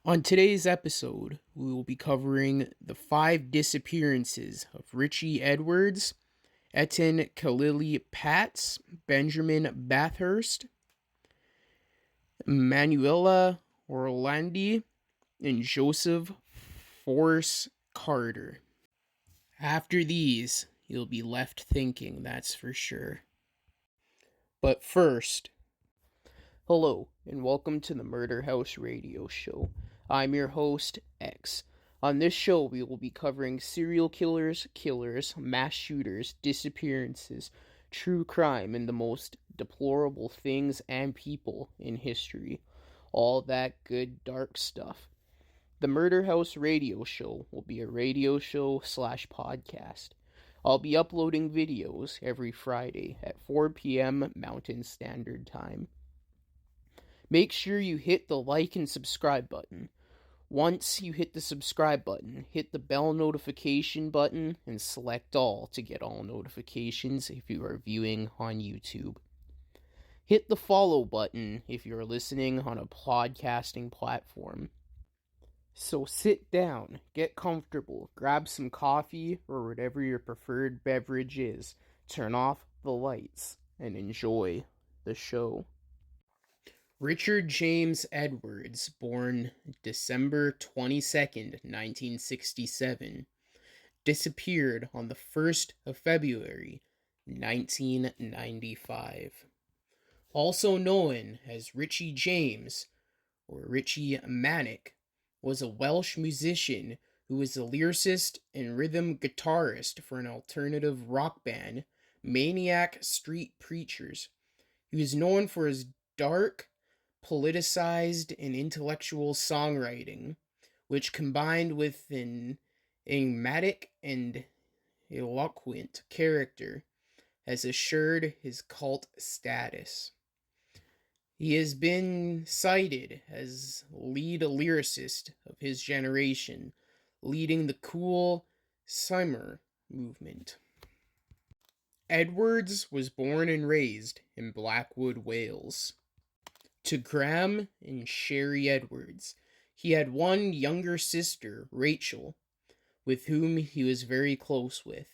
On today's episode, we will be covering the 5 disappearances of Richy Edwards, Etan Kalil Patz, Benjamin Bathurst, Emanuela Orlandi, and Joseph Force Carter. After these, you'll be left thinking, that's for sure. But first, hello, and welcome to the Murder House Radio Show. I'm your host, X. On this show, we will be covering serial killers, mass shooters, disappearances, true crime, and the most deplorable things and people in history. All that good, dark stuff. The Murder House Radio Show will be a radio show / podcast. I'll be uploading videos every Friday at 4 p.m. Mountain Standard Time. Make sure you hit the like and subscribe button. Once you hit the subscribe button, hit the bell notification button and select all to get all notifications if you are viewing on YouTube. Hit the follow button if you're listening on a podcasting platform. So sit down, get comfortable, grab some coffee or whatever your preferred beverage is, turn off the lights, and enjoy the show. Richard James Edwards, born December 22nd, 1967, disappeared on the 1st of February, 1995. Also known as Richy James, or Richy Manic, was a Welsh musician who was a lyricist and rhythm guitarist for an alternative rock band, Maniac Street Preachers. He was known for his dark, politicized, and intellectual songwriting, which combined with an enigmatic and eloquent character has assured his cult status. He has been cited as lead lyricist of his generation, leading the cool summer movement. Edwards was born and raised in Blackwood, Wales. To Graham and Sherry Edwards, he had one younger sister, Rachel, with whom he was very close with.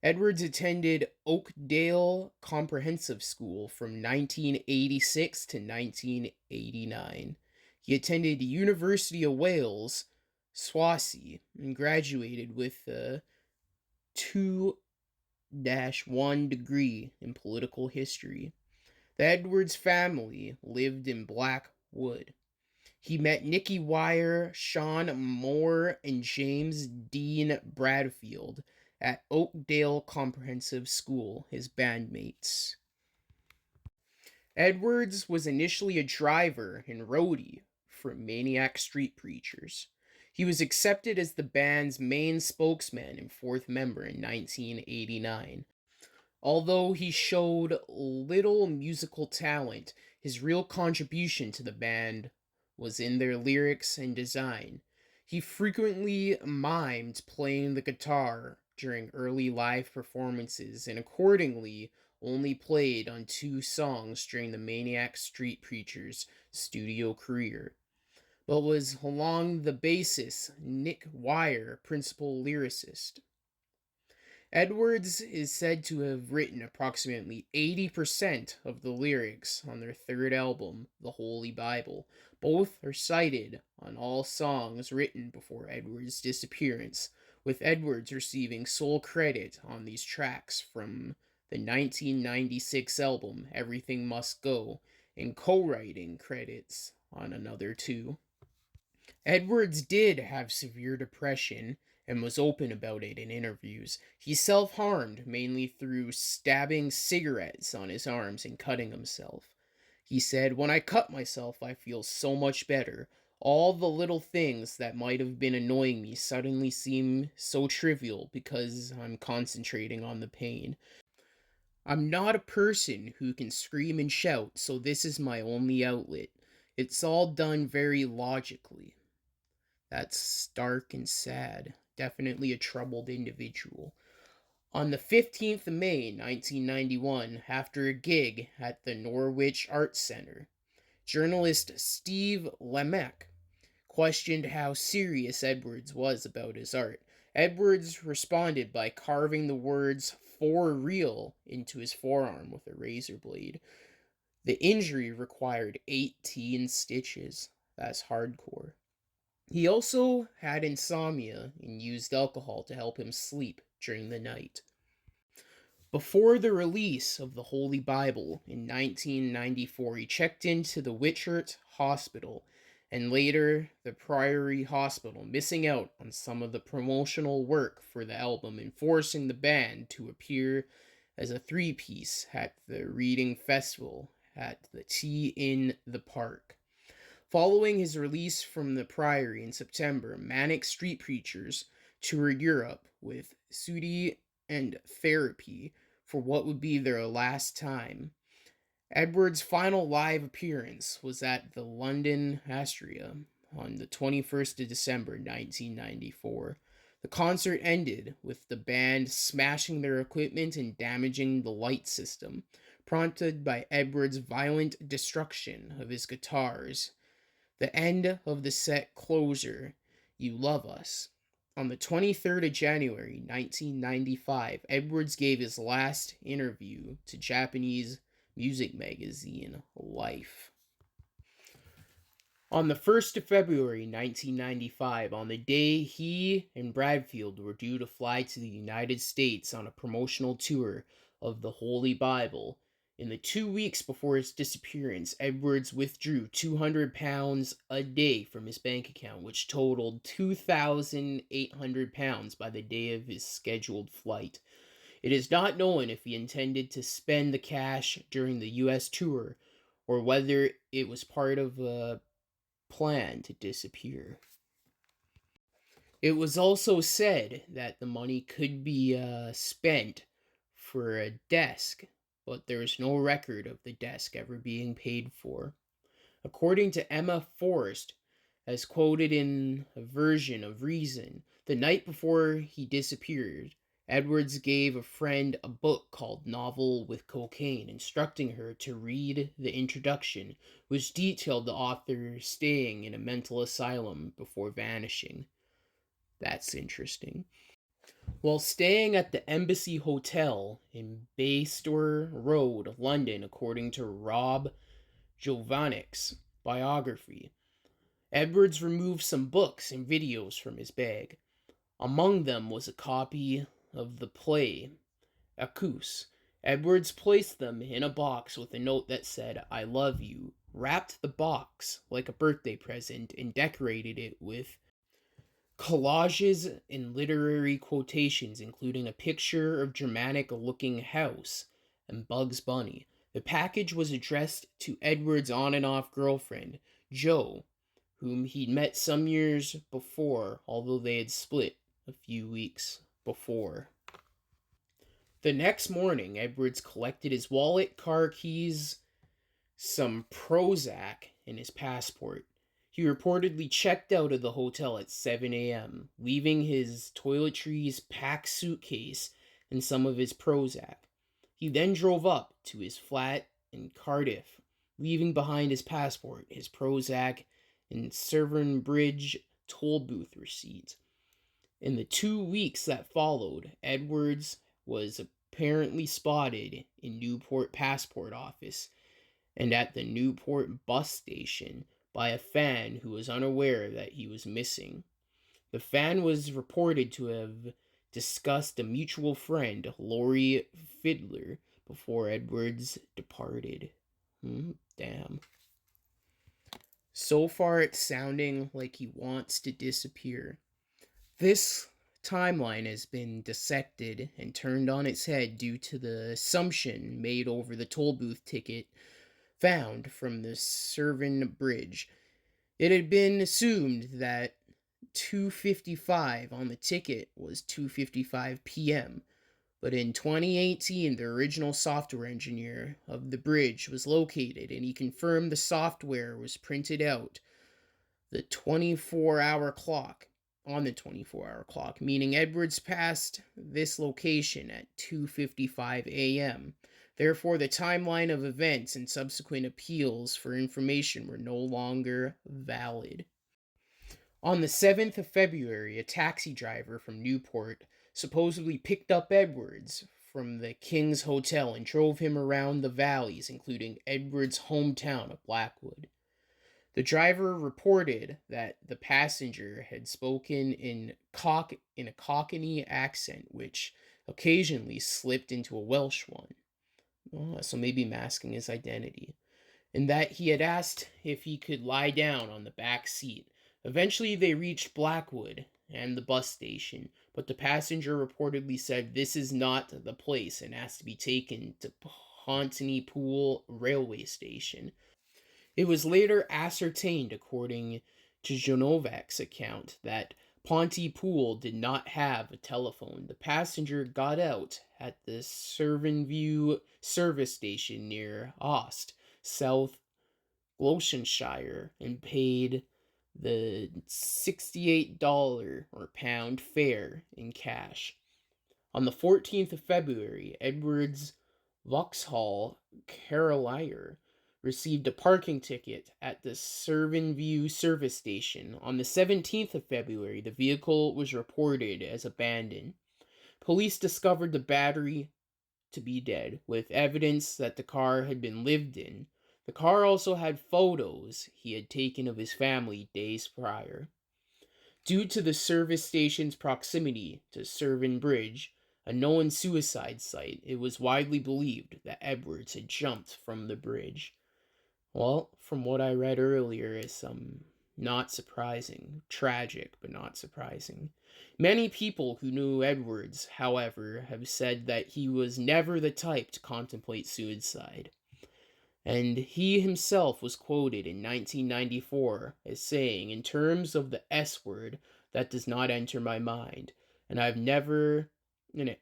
Edwards attended Oakdale Comprehensive School from 1986 to 1989. He attended University of Wales, Swansea, and graduated with a 2-1 degree in political history. The Edwards family lived in Blackwood. He met Nicky Wire, Sean Moore, and James Dean Bradfield at Oakdale Comprehensive School, his bandmates. Edwards was initially a driver and roadie for Maniac Street Preachers. He was accepted as the band's main spokesman and fourth member in 1989. Although he showed little musical talent, his real contribution to the band was in their lyrics and design. He frequently mimed playing the guitar during early live performances and accordingly only played on 2 songs during the Maniac Street Preachers' studio career, but was along the basis Nick Wire, principal lyricist. Edwards is said to have written approximately 80% of the lyrics on their third album, The Holy Bible. Both are cited on all songs written before Edwards' disappearance, with Edwards receiving sole credit on these tracks from the 1996 album Everything Must Go, and co-writing credits on another 2. Edwards did have severe depression and was open about it in interviews. He self-harmed mainly through stabbing cigarettes on his arms and cutting himself. He said, "When I cut myself, I feel so much better. All the little things that might have been annoying me suddenly seem so trivial because I'm concentrating on the pain. I'm not a person who can scream and shout, so this is my only outlet. It's all done very logically." That's stark and sad. Definitely a troubled individual. On the 15th of May, 1991, after a gig at the Norwich Arts Centre, journalist Steve Lemke questioned how serious Edwards was about his art. Edwards responded by carving the words "for real" into his forearm with a razor blade. The injury required 18 stitches. That's hardcore. He also had insomnia and used alcohol to help him sleep during the night. Before the release of the Holy Bible in 1994, he checked into the Witchert Hospital and later the Priory Hospital, missing out on some of the promotional work for the album and forcing the band to appear as a three-piece at the Reading Festival at the Tea in the Park. Following his release from the Priory in September, Manic Street Preachers toured Europe with Sudi and Therapy for what would be their last time. Edward's final live appearance was at the London Astoria on the 21st of December 1994. The concert ended with the band smashing their equipment and damaging the light system, prompted by Edward's violent destruction of his guitars. The end of the set closer, "You Love Us." On the 23rd of January 1995, Edwards gave his last interview to Japanese music magazine Life. On the 1st of February 1995, on the day he and Bradfield were due to fly to the United States on a promotional tour of the Holy Bible, in the 2 weeks before his disappearance, Edwards withdrew £200 a day from his bank account, which totaled £2,800 by the day of his scheduled flight. It is not known if he intended to spend the cash during the U.S. tour or whether it was part of a plan to disappear. It was also said that the money could be spent for a desk, but there is no record of the desk ever being paid for. According to Emma Forrest, as quoted in a version of Reason, the night before he disappeared, Edwards gave a friend a book called Novel with Cocaine, instructing her to read the introduction, which detailed the author staying in a mental asylum before vanishing. That's interesting. While staying at the Embassy Hotel in Baystor Road, London, according to Rob Jovanic's biography, Edwards removed some books and videos from his bag. Among them was a copy of the play Accuse. Edwards placed them in a box with a note that said, "I love you," wrapped the box like a birthday present, and decorated it with collages and literary quotations, including a picture of dramatic-looking house and Bugs Bunny. The package was addressed to Edward's on-and-off girlfriend, Jo, whom he'd met some years before, although they had split a few weeks before. The next morning, Edwards collected his wallet, car keys, some Prozac, and his passport. He reportedly checked out of the hotel at 7 a.m., leaving his toiletries, packed suitcase, and some of his Prozac. He then drove up to his flat in Cardiff, leaving behind his passport, his Prozac, and Severn Bridge toll booth receipt. In the 2 weeks that followed, Edwards was apparently spotted in Newport Passport Office and at the Newport bus station by a fan who was unaware that he was missing. The fan was reported to have discussed a mutual friend, Laurie Fiddler, before Edwards departed. Damn. So far, it's sounding like he wants to disappear. This timeline has been dissected and turned on its head due to the assumption made over the toll booth ticket found from the Severn Bridge. It had been assumed that 2:55 on the ticket was 2:55 p.m., but in 2018, the original software engineer of the bridge was located, and he confirmed the software was printed out the 24-hour clock, meaning Edwards passed this location at 2:55 a.m. Therefore, the timeline of events and subsequent appeals for information were no longer valid. On the 7th of February, a taxi driver from Newport supposedly picked up Edwards from the King's Hotel and drove him around the valleys, including Edwards' hometown of Blackwood. The driver reported that the passenger had spoken in a Cockney accent, which occasionally slipped into a Welsh one, so maybe masking his identity, and that he had asked if he could lie down on the back seat. Eventually, they reached Blackwood and the bus station, but the passenger reportedly said this is not the place and asked to be taken to Pontypool railway station. It was later ascertained, according to Jonovac's account, that Pontypool did not have a telephone. The passenger got out at the Servanview service station near Ost, South Gloucestershire, and paid the $68 or pound fare in cash. On the 14th of February, Edwards Vauxhall Carolier received a parking ticket at the Servanview service station. On the 17th of February, the vehicle was reported as abandoned. Police discovered the battery to be dead, with evidence that the car had been lived in. The car also had photos he had taken of his family days prior. Due to the service station's proximity to Severn Bridge, a known suicide site, it was widely believed that Edwards had jumped from the bridge. Well, from what I read earlier, is not surprising. Tragic, but not surprising. Many people who knew Edwards, however, have said that he was never the type to contemplate suicide. And he himself was quoted in 1994 as saying, "In terms of the S word, that does not enter my mind, and it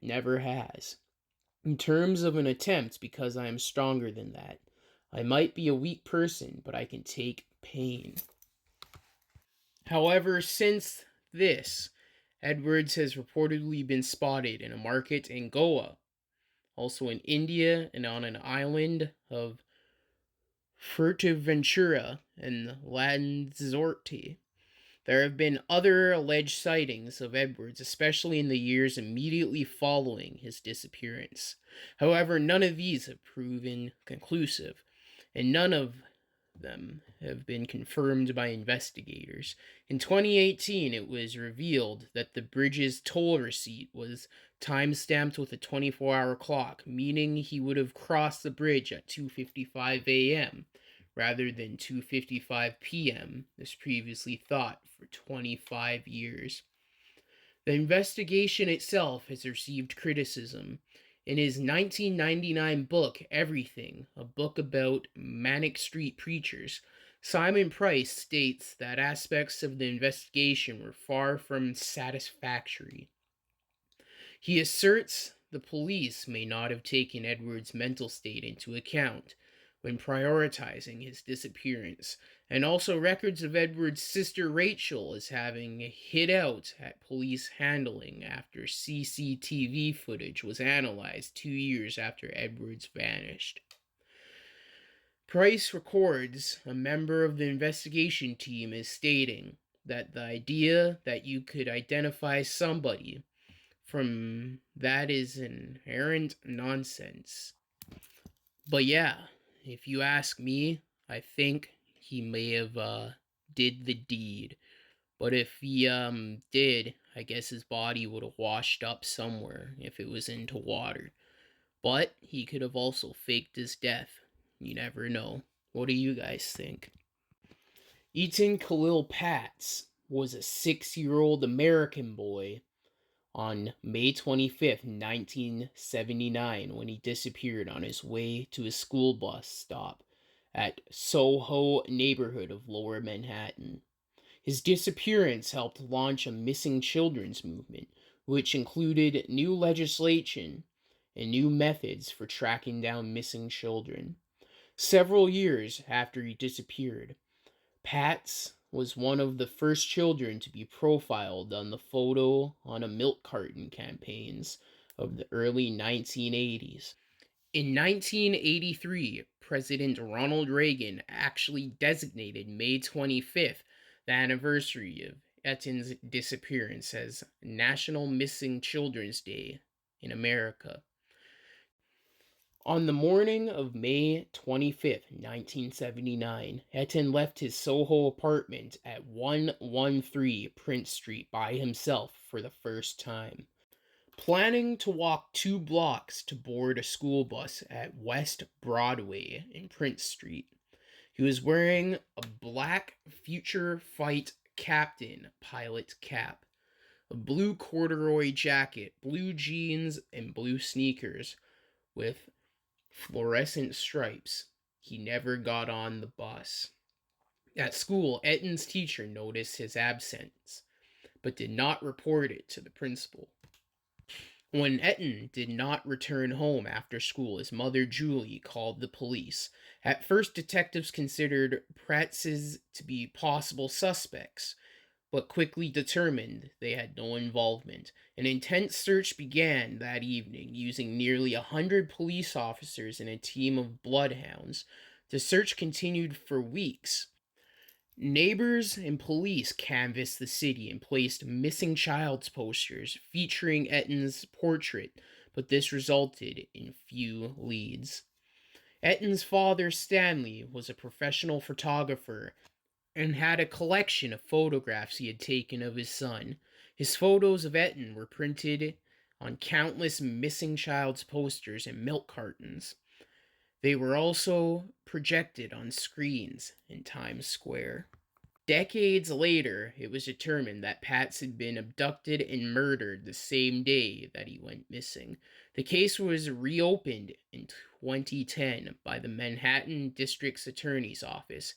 never has. In terms of an attempt, because I am stronger than that. I might be a weak person, but I can take pain." However, since this, Edwards has reportedly been spotted in a market in Goa, also in India, and on an island of Fuerteventura and Lanzarote. There have been other alleged sightings of Edwards, especially in the years immediately following his disappearance. However, none of these have proven conclusive, and none of them have been confirmed by investigators. In 2018, it was revealed that the bridge's toll receipt was time-stamped with a 24-hour clock, meaning he would have crossed the bridge at 2:55 a.m. rather than 2:55 p.m., as previously thought for 25 years. The investigation itself has received criticism. In his 1999 book, Everything, a book about Manic Street Preachers, Simon Price states that aspects of the investigation were far from satisfactory. He asserts the police may not have taken Edward's mental state into account when prioritizing his disappearance, and also records of Edward's sister Rachel as having hid out at police handling after CCTV footage was analyzed 2 years after Edwards vanished. Price records a member of the investigation team as stating that the idea that you could identify somebody from that is inherent nonsense. But yeah, if you ask me, I think he may have did the deed. But if he did, I guess his body would have washed up somewhere if it was into water. But he could have also faked his death. You never know. What do you guys think? Etan Kalil Patz was a 6-year-old American boy on May 25th, 1979, when he disappeared on his way to a school bus stop at Soho neighborhood of Lower Manhattan. His disappearance helped launch a missing children's movement, which included new legislation and new methods for tracking down missing children. Several years after he disappeared, Patz was one of the first children to be profiled on the photo on a milk carton campaigns of the early 1980s. In 1983, President Ronald Reagan actually designated May 25th the anniversary of Etan's disappearance as National Missing Children's Day in America. On the morning of May 25th, 1979, Etan left his Soho apartment at 113 Prince Street by himself for the first time, planning to walk 2 blocks to board a school bus at West Broadway in Prince Street. He was wearing a black Future Fight Captain pilot cap, a blue corduroy jacket, blue jeans, and blue sneakers with fluorescent stripes. He never got on the bus. At school, Etan's teacher noticed his absence, but did not report it to the principal. When Etan did not return home after school, his mother Julie called the police. At first, detectives considered patzes to be possible suspects, but quickly determined they had no involvement. An intense search began that evening, using nearly 100 police officers and a team of bloodhounds. The search continued for weeks. Neighbors and police canvassed the city and placed missing child's posters featuring Etan's portrait, but this resulted in few leads. Etan's father, Stanley, was a professional photographer and had a collection of photographs he had taken of his son. His photos of Etan were printed on countless missing child's posters and milk cartons. They were also projected on screens in Times Square. Decades later, it was determined that Patz had been abducted and murdered the same day that he went missing. The case was reopened in 2010 by the Manhattan District Attorney's Office.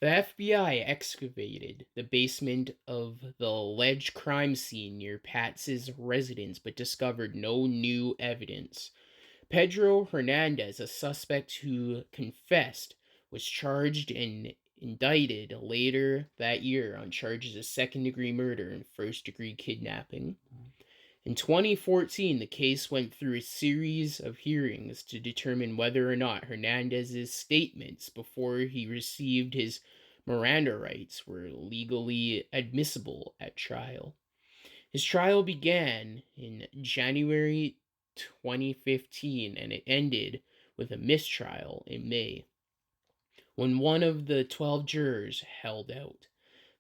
The FBI excavated the basement of the alleged crime scene near Patz's residence but discovered no new evidence. Pedro Hernandez, a suspect who confessed, was charged and indicted later that year on charges of second-degree murder and first-degree kidnapping. In 2014, the case went through a series of hearings to determine whether or not Hernandez's statements before he received his Miranda rights were legally admissible at trial. His trial began in January 2015 and it ended with a mistrial in May, when one of the 12 jurors held out.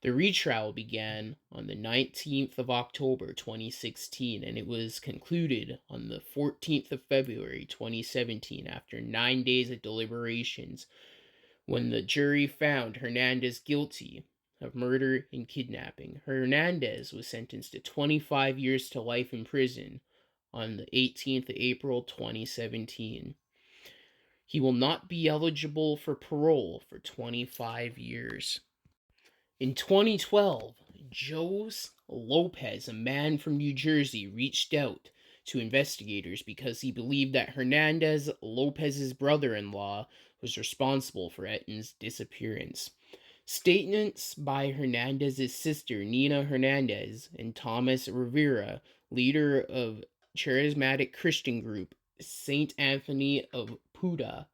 The retrial began on the 19th of October 2016 and it was concluded on the 14th of February 2017 after 9 days of deliberations, when the jury found Hernandez guilty of murder and kidnapping. Hernandez was sentenced to 25 years to life in prison on the 18th of April 2017. He will not be eligible for parole for 25 years. In 2012, Jose Lopez, a man from New Jersey, reached out to investigators because he believed that Hernandez, Lopez's brother-in-law, was responsible for Etan's disappearance. Statements by Hernandez's sister, Nina Hernandez, and Thomas Rivera, leader of charismatic Christian group St. Anthony of Padua,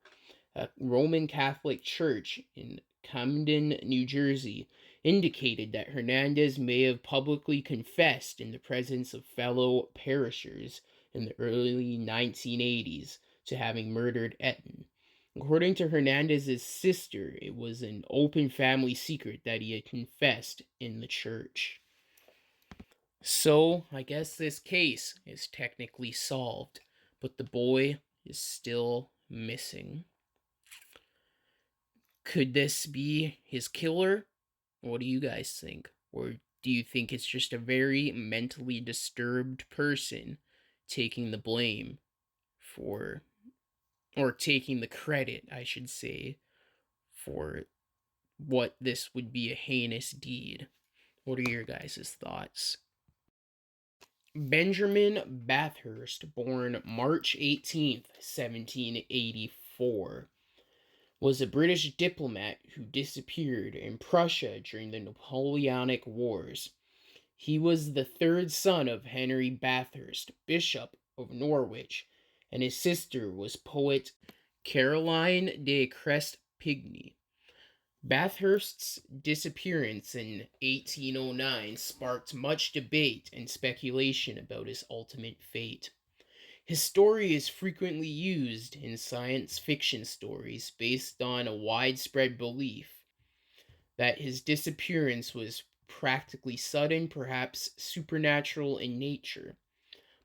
a Roman Catholic church in Camden, New Jersey, indicated that Hernandez may have publicly confessed in the presence of fellow parishioners in the early 1980s to having murdered Etan. According to Hernandez's sister, it was an open family secret that he had confessed in the church. So, I guess this case is technically solved, but the boy is still missing. Could this be his killer? What do you guys think? Or do you think it's just a very mentally disturbed person taking the blame for, or taking the credit, I should say, for what this would be a heinous deed? What are your guys' thoughts? Benjamin Bathurst, born March 18th, 1784, was a British diplomat who disappeared in Prussia during the Napoleonic Wars. He was the third son of Henry Bathurst, Bishop of Norwich, and his sister was poet Caroline de Crespigny. Bathurst's disappearance in 1809 sparked much debate and speculation about his ultimate fate. His story is frequently used in science fiction stories based on a widespread belief that his disappearance was practically sudden, perhaps supernatural in nature.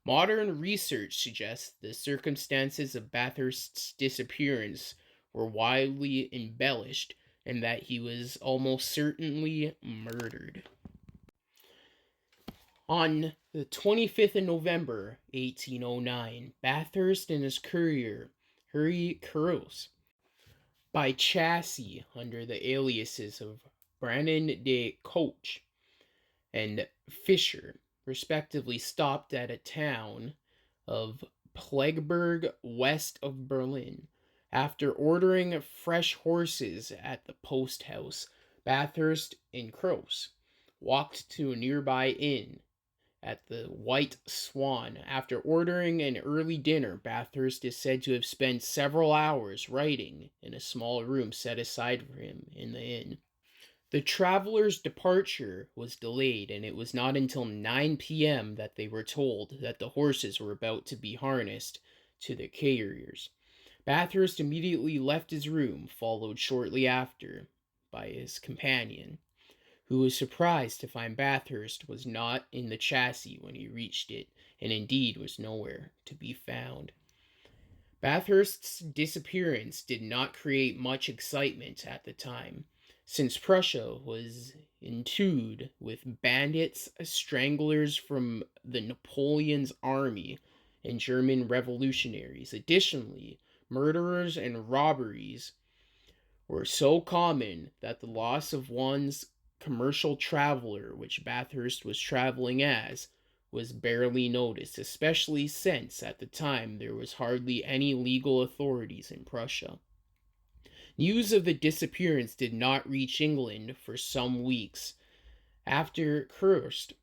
Modern research suggests the circumstances of Bathurst's disappearance were widely embellished and that he was almost certainly murdered. On the 25th of November, 1809, Bathurst and his courier, Hurry Curros, by chassis under the aliases of Brannon de Coach and Fisher, respectively, stopped at a town of Plegberg west of Berlin. After ordering fresh horses at the post house, Bathurst and Croce walked to a nearby inn at the White Swan. After ordering an early dinner, Bathurst is said to have spent several hours writing in a small room set aside for him in the inn. The travelers' departure was delayed, and it was not until 9 p.m. that they were told that the horses were about to be harnessed to the carriers. Bathurst immediately left his room, followed shortly after by his companion, who was surprised to find Bathurst was not in the chassis when he reached it, and indeed was nowhere to be found. Bathurst's disappearance did not create much excitement at the time, since Prussia was entombed with bandits, stranglers from the Napoleon's army, and German revolutionaries. Additionally, murderers and robberies were so common that the loss of one's commercial traveler, which Bathurst was traveling as, was barely noticed, especially since at the time there was hardly any legal authorities in Prussia. News of the disappearance did not reach England for some weeks after Kurst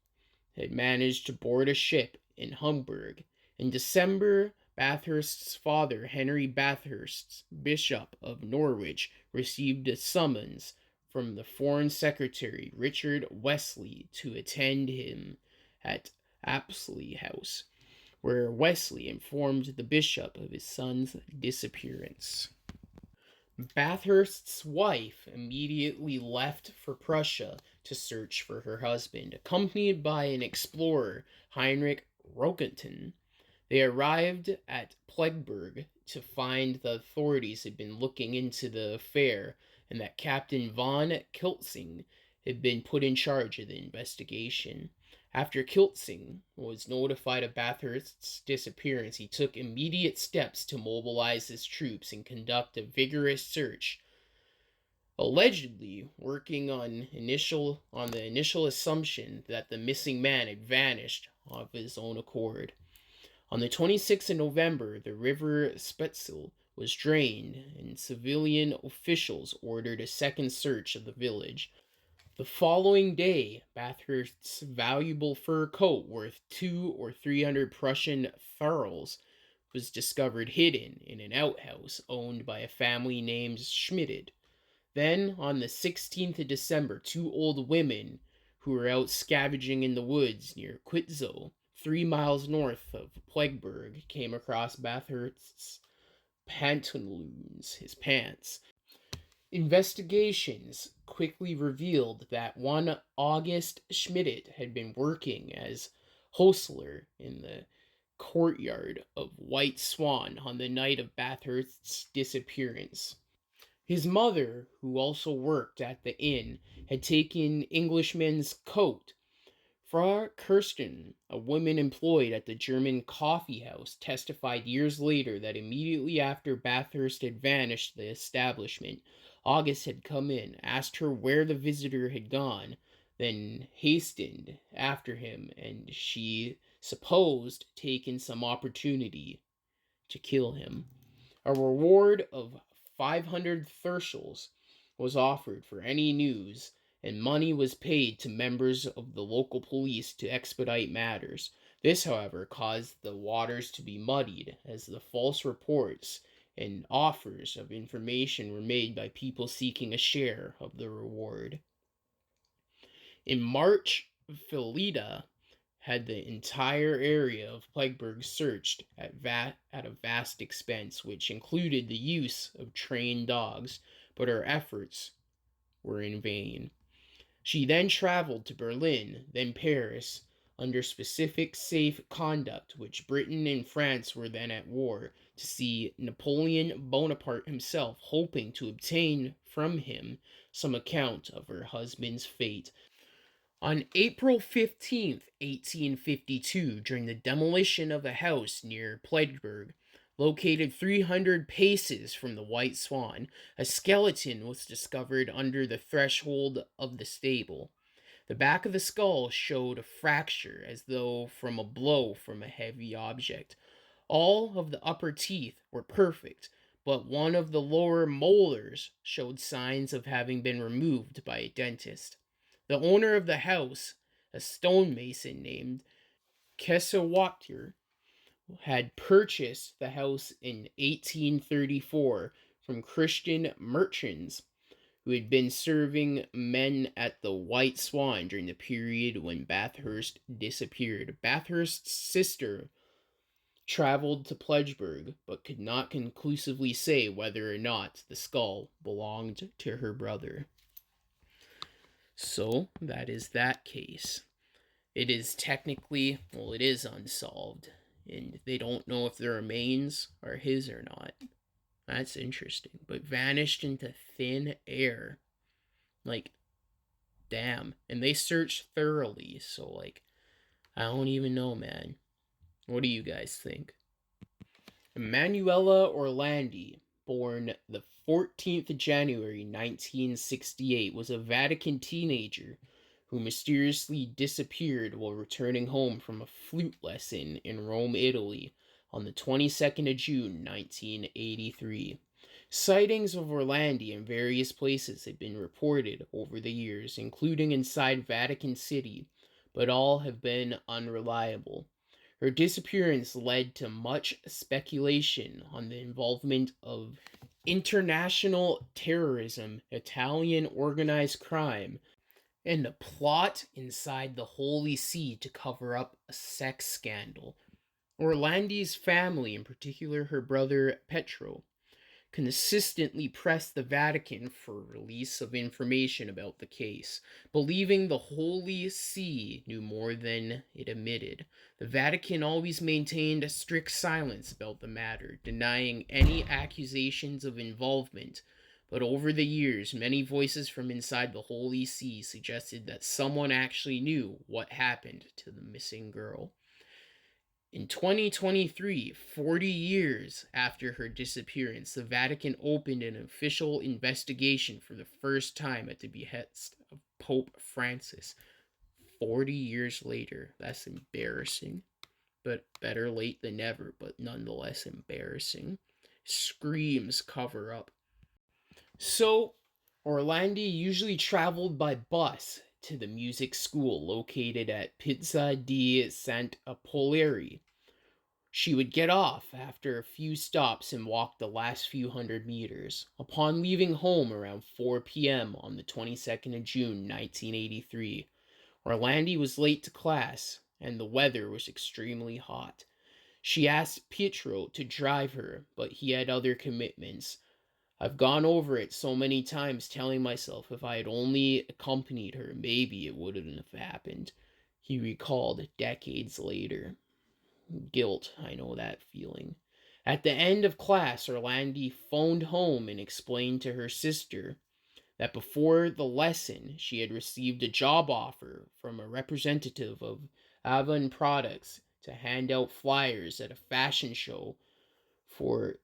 had managed to board a ship in Hamburg. In December, Bathurst's father, Henry Bathurst, Bishop of Norwich, received a summons from the Foreign Secretary, Richard Wesley, to attend him at Apsley House, where Wesley informed the bishop of his son's disappearance. Bathurst's wife immediately left for Prussia to search for her husband, accompanied by an explorer, Heinrich Rogentin. They arrived at Plegberg to find the authorities had been looking into the affair and that Captain von Kiltzing had been put in charge of the investigation. After Kiltzing was notified of Bathurst's disappearance, he took immediate steps to mobilize his troops and conduct a vigorous search, allegedly working on the initial assumption that the missing man had vanished of his own accord. On the 26th of November, the river Spetzel was drained, and civilian officials ordered a second search of the village. The following day, Bathurst's valuable fur coat worth 200 or 300 Prussian thalers was discovered hidden in an outhouse owned by a family named Schmidt. Then, on the 16th of December, two old women who were out scavenging in the woods near Quitzow, 3 miles north of Plegberg, came across Bathurst's his pants. Investigations quickly revealed that one August Schmidt had been working as hostler in the courtyard of White Swan on the night of Bathurst's disappearance. His mother, who also worked at the inn, had taken Englishman's coat. Frau Kirsten, a woman employed at the German coffee house, testified years later that immediately after Bathurst had vanished the establishment, August had come in, asked her where the visitor had gone, then hastened after him, and she supposed taken some opportunity to kill him. A reward of 500 therschels was offered for any news, and money was paid to members of the local police to expedite matters. This, however, caused the waters to be muddied, as the false reports and offers of information were made by people seeking a share of the reward. In March, Felida had the entire area of Plegberg searched at a vast expense, which included the use of trained dogs, but her efforts were in vain. She then traveled to Berlin, then Paris, under specific safe conduct, which Britain and France were then at war, to see Napoleon Bonaparte himself, hoping to obtain from him some account of her husband's fate. On April 15th, 1852, during the demolition of a house near Plegberg, located 300 paces from the White Swan, a skeleton was discovered under the threshold of the stable. The back of the skull showed a fracture as though from a blow from a heavy object. All of the upper teeth were perfect, but one of the lower molars showed signs of having been removed by a dentist. The owner of the house, a stonemason named Kesewattir, had purchased the house in 1834 from Christian merchants who had been serving men at the White Swan during the period when Bathurst disappeared. Bathurst's sister traveled to Plegberg, but could not conclusively say whether or not the skull belonged to her brother. So, that is that case. It is technically, well, it is unsolved, and they don't know if the remains are his or not. That's interesting. But vanished into thin air. Like, damn. And they searched thoroughly, so, like, I don't even know, man. What do you guys think? Emanuela Orlandi, born the 14th of January 1968, was a Vatican teenager who mysteriously disappeared while returning home from a flute lesson in Rome, Italy on the 22nd of June 1983. Sightings of Orlandi in various places have been reported over the years, including inside Vatican City, but all have been unreliable. Her disappearance led to much speculation on the involvement of international terrorism, Italian organized crime, and a plot inside the Holy See to cover up a sex scandal. Orlandi's family, in particular her brother Pietro, consistently pressed the Vatican for release of information about the case, believing the Holy See knew more than it admitted. The Vatican always maintained a strict silence about the matter, denying any accusations of involvement, but over the years, many voices from inside the Holy See suggested that someone actually knew what happened to the missing girl. In 2023, 40 years after her disappearance, the Vatican opened an official investigation for the first time at the behest of Pope Francis. 40 years later. That's embarrassing. But better late than never, but nonetheless embarrassing. Screams cover up. So, Orlandi usually traveled by bus to the music school located at Piazza di Sant'Apollinare. She would get off after a few stops and walk the last few hundred meters. Upon leaving home around 4 p.m. on the 22nd of June 1983, Orlandi was late to class and the weather was extremely hot. She asked Pietro to drive her, but he had other commitments. I've gone over it so many times telling myself if I had only accompanied her, maybe it wouldn't have happened, he recalled decades later. Guilt, I know that feeling. At the end of class, Orlandi phoned home and explained to her sister that before the lesson she had received a job offer from a representative of Avon Products to hand out flyers at a fashion show for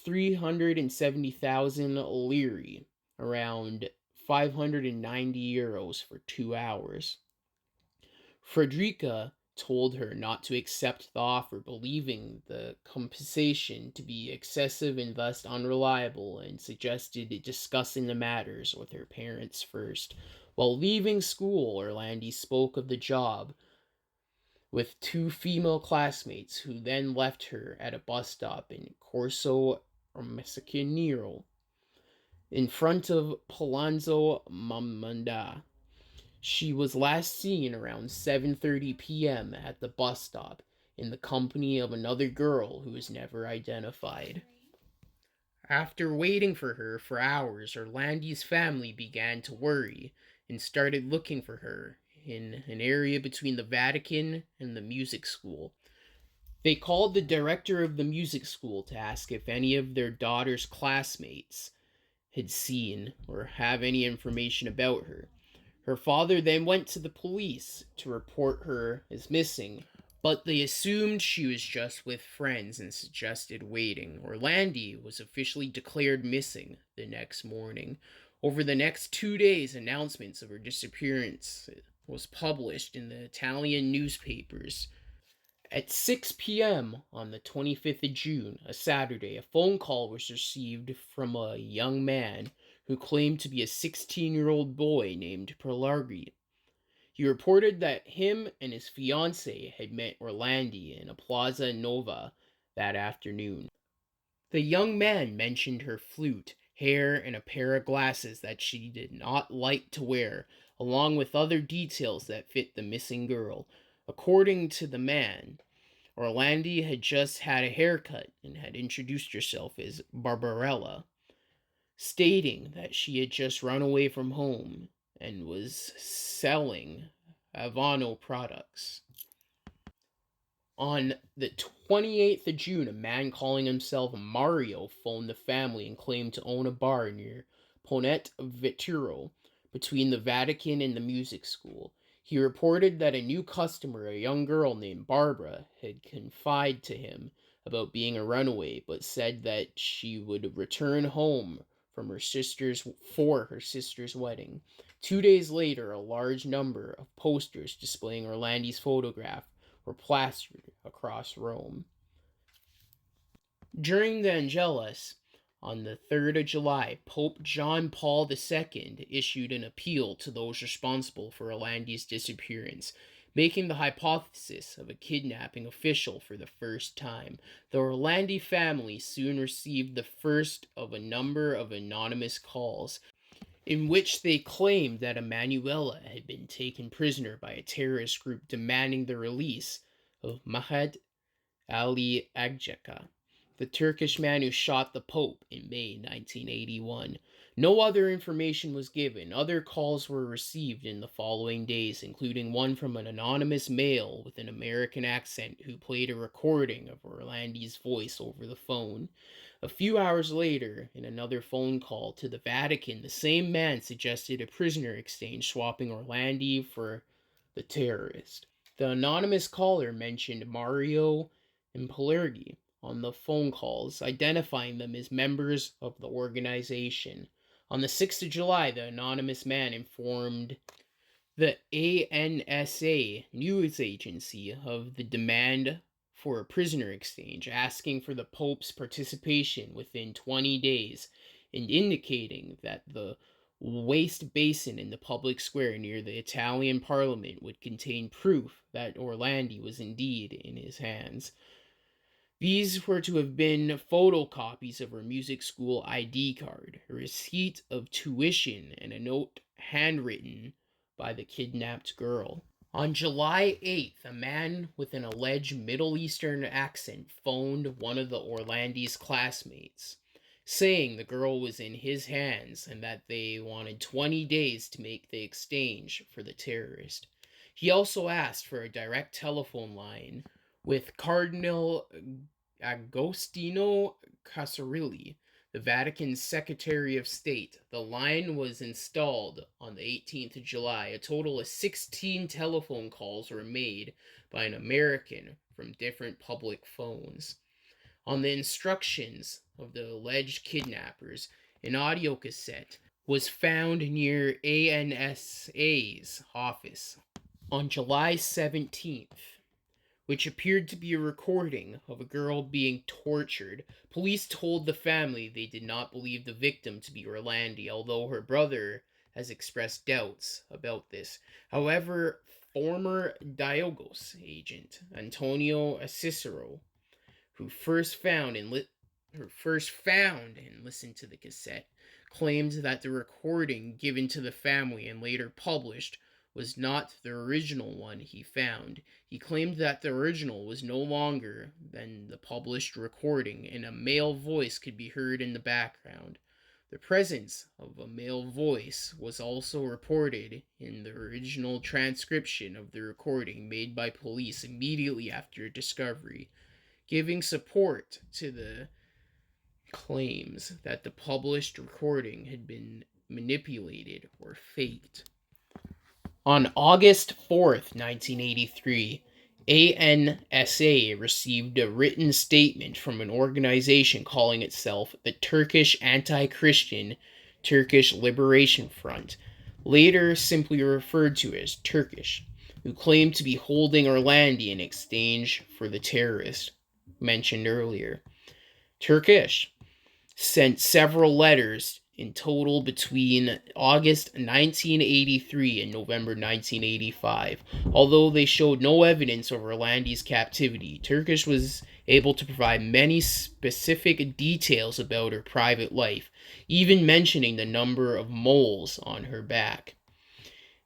370,000 lire, around 590 euros for 2 hours. Frederica told her not to accept the offer, believing the compensation to be excessive and thus unreliable, and suggested discussing the matters with her parents first. While leaving school, Orlandi spoke of the job with two female classmates who then left her at a bus stop in Corso or Messacanero, in front of Palazzo Mamanda. She was last seen around 7:30 p.m. at the bus stop in the company of another girl who was never identified. After waiting for her for hours, Orlandi's family began to worry and started looking for her in an area between the Vatican and the music school. They called the director of the music school to ask if any of their daughter's classmates had seen or have any information about her. Her father then went to the police to report her as missing, but they assumed she was just with friends and suggested waiting. Orlandi was officially declared missing the next morning. Over the next 2 days, announcements of her disappearance was published in the Italian newspapers. At 6 p.m. on the 25th of June, a Saturday, a phone call was received from a young man who claimed to be a 16-year-old boy named Pelargi. He reported that him and his fiancée had met Orlandi in a Plaza Nova that afternoon. The young man mentioned her flute, hair, and a pair of glasses that she did not like to wear, along with other details that fit the missing girl. According to the man, Orlandi had just had a haircut and had introduced herself as Barbarella, stating that she had just run away from home and was selling Havano products. On the 28th of June, a man calling himself Mario phoned the family and claimed to own a bar near Ponte Veturo, between the Vatican and the music school. He reported that a new customer, a young girl named Barbara, had confided to him about being a runaway, but said that she would return home from her sister's wedding. 2 days later, a large number of posters displaying Orlandi's photograph were plastered across Rome. During the Angelus, on the 3rd of July, Pope John Paul II issued an appeal to those responsible for Orlandi's disappearance, making the hypothesis of a kidnapping official for the first time. The Orlandi family soon received the first of a number of anonymous calls in which they claimed that Emanuela had been taken prisoner by a terrorist group demanding the release of Mehmet Ali Agca, the Turkish man who shot the Pope in May 1981. No other information was given. Other calls were received in the following days, including one from an anonymous male with an American accent who played a recording of Orlandi's voice over the phone. A few hours later, in another phone call to the Vatican, the same man suggested a prisoner exchange, swapping Orlandi for the terrorist. The anonymous caller mentioned Mario and Pelargi on the phone calls, identifying them as members of the organization. On the 6th of July, the anonymous man informed the ANSA news agency of the demand for a prisoner exchange, asking for the Pope's participation within 20 days and indicating that the waste basin in the public square near the Italian parliament would contain proof that Orlandi was indeed in his hands. These were to have been photocopies of her music school ID card, a receipt of tuition, and a note handwritten by the kidnapped girl. On July 8th, a man with an alleged Middle Eastern accent phoned one of the Orlandi's classmates, saying the girl was in his hands and that they wanted 20 days to make the exchange for the terrorist. He also asked for a direct telephone line with Cardinal Agostino Casarilli, the Vatican's Secretary of State. The line was installed on the 18th of July. A total of 16 telephone calls were made by an American from different public phones. On the instructions of the alleged kidnappers, an audio cassette was found near ANSA's office on July 17th, which appeared to be a recording of a girl being tortured. Police told the family they did not believe the victim to be Orlandi, although her brother has expressed doubts about this. However, former Diogos agent Antonio Cicero, who first found and were first found and listened to the cassette, claimed that the recording given to the family and later published was not the original one he found. He claimed that the original was no longer than the published recording, and a male voice could be heard in the background. The presence of a male voice was also reported in the original transcription of the recording made by police immediately after discovery, giving support to the claims that the published recording had been manipulated or faked. On August 4th, 1983, ANSA received a written statement from an organization calling itself the Turkish Anti-Christian Turkish Liberation Front, later simply referred to as Turkish, who claimed to be holding Orlandi in exchange for the terrorist mentioned earlier. Turkish sent several letters in total between August 1983 and November 1985. Although they showed no evidence of Orlandi's captivity, Turkish was able to provide many specific details about her private life, even mentioning the number of moles on her back.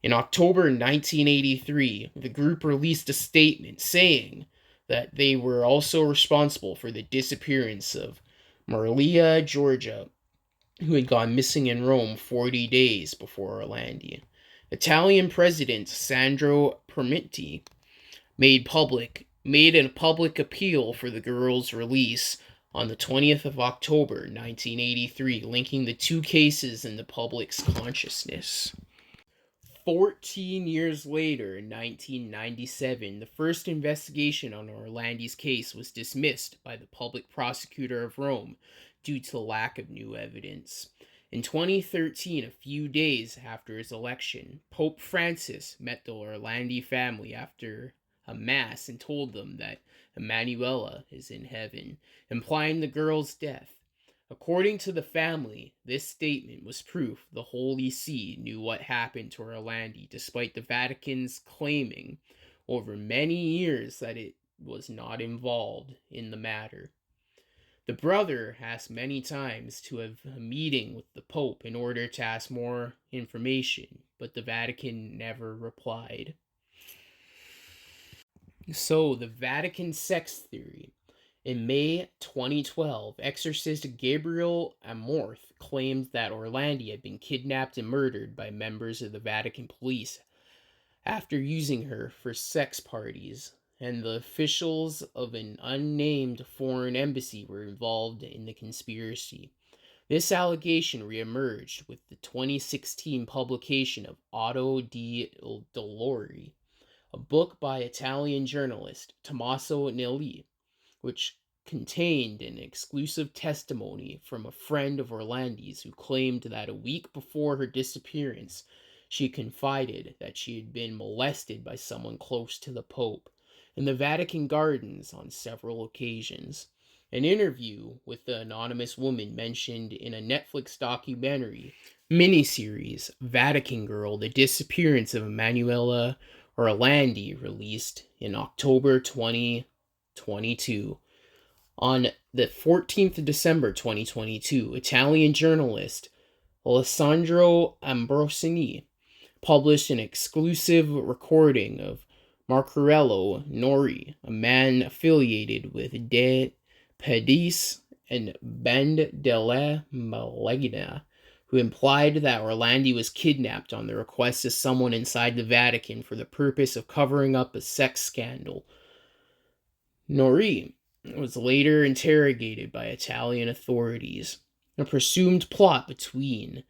In October 1983, the group released a statement saying that they were also responsible for the disappearance of Maria Georgia, who had gone missing in Rome 40 days before Orlandi. Italian President Sandro Permiti made a public appeal for the girl's release on the 20th of October 1983, linking the two cases in the public's consciousness. 14 years later, in 1997, the first investigation on Orlandi's case was dismissed by the public prosecutor of Rome due to lack of new evidence. In 2013, a few days after his election, Pope Francis met the Orlandi family after a mass and told them that Emanuela is in heaven, implying the girl's death. According to the family, this statement was proof the Holy See knew what happened to Orlandi, despite the Vatican's claiming over many years that it was not involved in the matter. The brother asked many times to have a meeting with the Pope in order to ask more information, but the Vatican never replied. So, the Vatican sex theory. In May 2012, exorcist Gabriel Amorth claimed that Orlandi had been kidnapped and murdered by members of the Vatican police after using her for sex parties, and the officials of an unnamed foreign embassy were involved in the conspiracy. This allegation reemerged with the 2016 publication of Otto di Dolori, a book by Italian journalist Tommaso Nelli, which contained an exclusive testimony from a friend of Orlandi's who claimed that a week before her disappearance, she confided that she had been molested by someone close to the Pope in the Vatican gardens on several occasions. An interview with the anonymous woman mentioned in a Netflix documentary miniseries, Vatican Girl: The Disappearance of Emanuela Orlandi, released in October 2022. On the 14th of December 2022, Italian journalist Alessandro Ambrosini published an exclusive recording of Marcarello Nori, a man affiliated with De Pedis and Band della Malegna, who implied that Orlandi was kidnapped on the request of someone inside the Vatican for the purpose of covering up a sex scandal. Nori was later interrogated by Italian authorities. A presumed plot between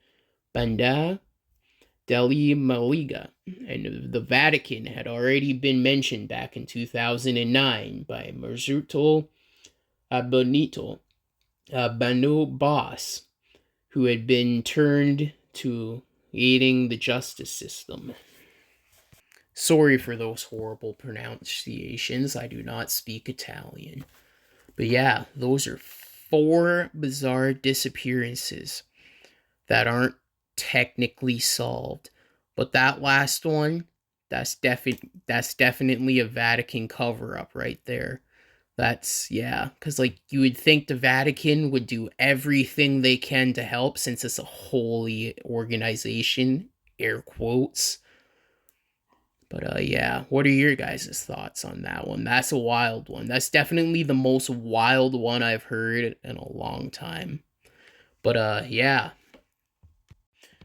Banda della Maliga and the Vatican had already been mentioned back in 2009 by Merzuto Abonito, a Banu boss who had been turned to aiding the justice system. Sorry for those horrible pronunciations. I do not speak Italian. But yeah, those are 4 bizarre disappearances that aren't technically solved. But that last one, that's definitely a Vatican cover-up right there. Yeah, because, like, you would think the Vatican would do everything they can to help since it's a holy organization, air quotes. But, yeah, what are your guys' thoughts on that one? That's a wild one. That's definitely the most wild one I've heard in a long time. But, yeah.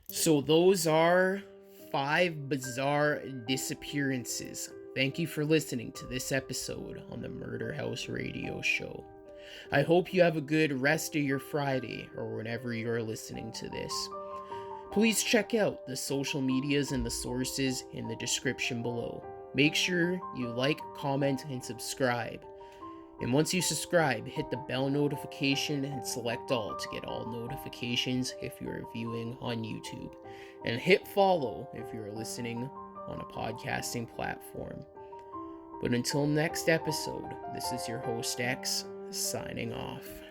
So those are 5 bizarre disappearances. Thank you for listening to this episode on the Murder House Radio Show. I hope you have a good rest of your Friday or whenever you're listening to this. Please check out the social medias and the sources in the description below. Make sure you like, comment, and subscribe. And once you subscribe, hit the bell notification and select all to get all notifications if you are viewing on YouTube. And hit follow if you are listening on a podcasting platform. But until next episode, this is your host X, signing off.